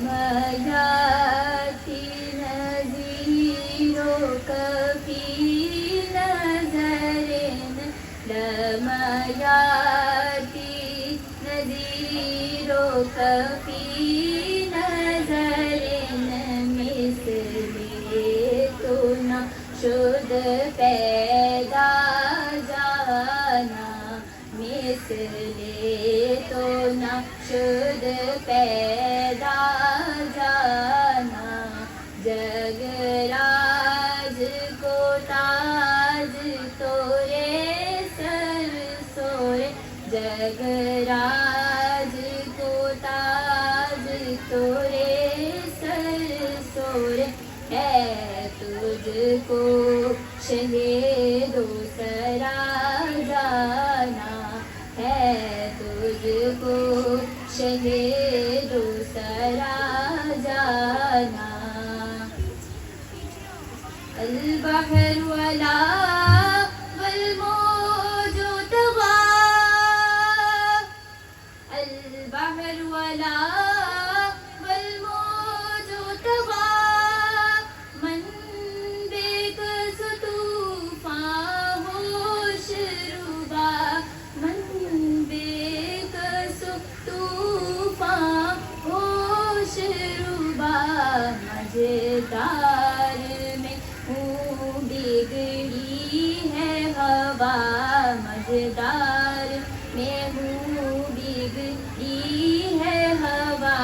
मयाती नज़ीरो कफ़ी नज़रेन लमयाती नज़ीरो कफ़ी नज़रेन मिसले तो न शुद पैदा जाना मिसले तो न शुद पैदा जाना जगराज को ताज तोरे सर सोरे जगराज को ताज तोरे सर सोरे है तुझको शहीदो सरा जाना है तुझको शहीदो सरा जाना अल बहर वला वल मौजु तवा अल बहर वला वल मौजु तवा मन बेकस तूफान होश रुबा मन बेकस तूफान होश रुबा मजेदार में हूँ बिगड़ी है हवा मजेदार में हूँ बिगड़ी है हवा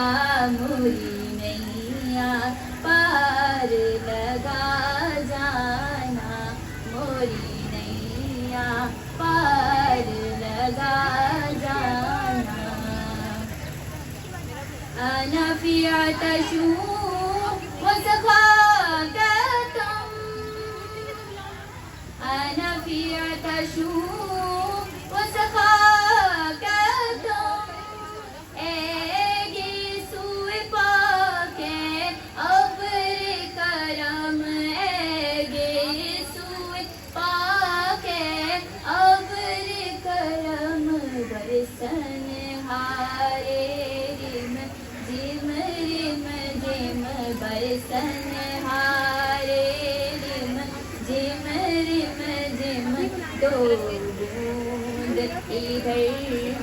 मुरी नैया पार लगा जाना मोरी नैया पार लगा जाना अना फी आतशू वसखाकतम अना फी आतशू वसखाकतम एगे सुए पाके अबर करम एगे सुए पाके अबर करम बरसन हारे रिम जिम रिम जिम बरसन हारे रिम जिम दो बूंद इधर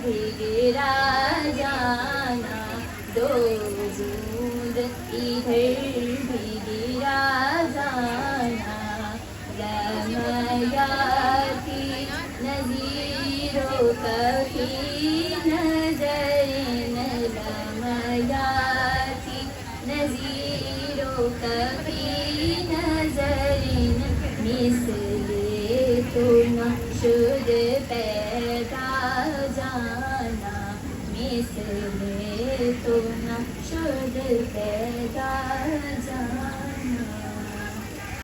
भी गिरा जाना दो बूंद इधर भी गिरा जाना लमयाती नज़ीरो कफ़ी नज़रेन लमयाती नज़ीरो कफ़ी नज़रेन मिसले तो न शुद पैदा जाना मिसले तो न शुद पैदा जाना।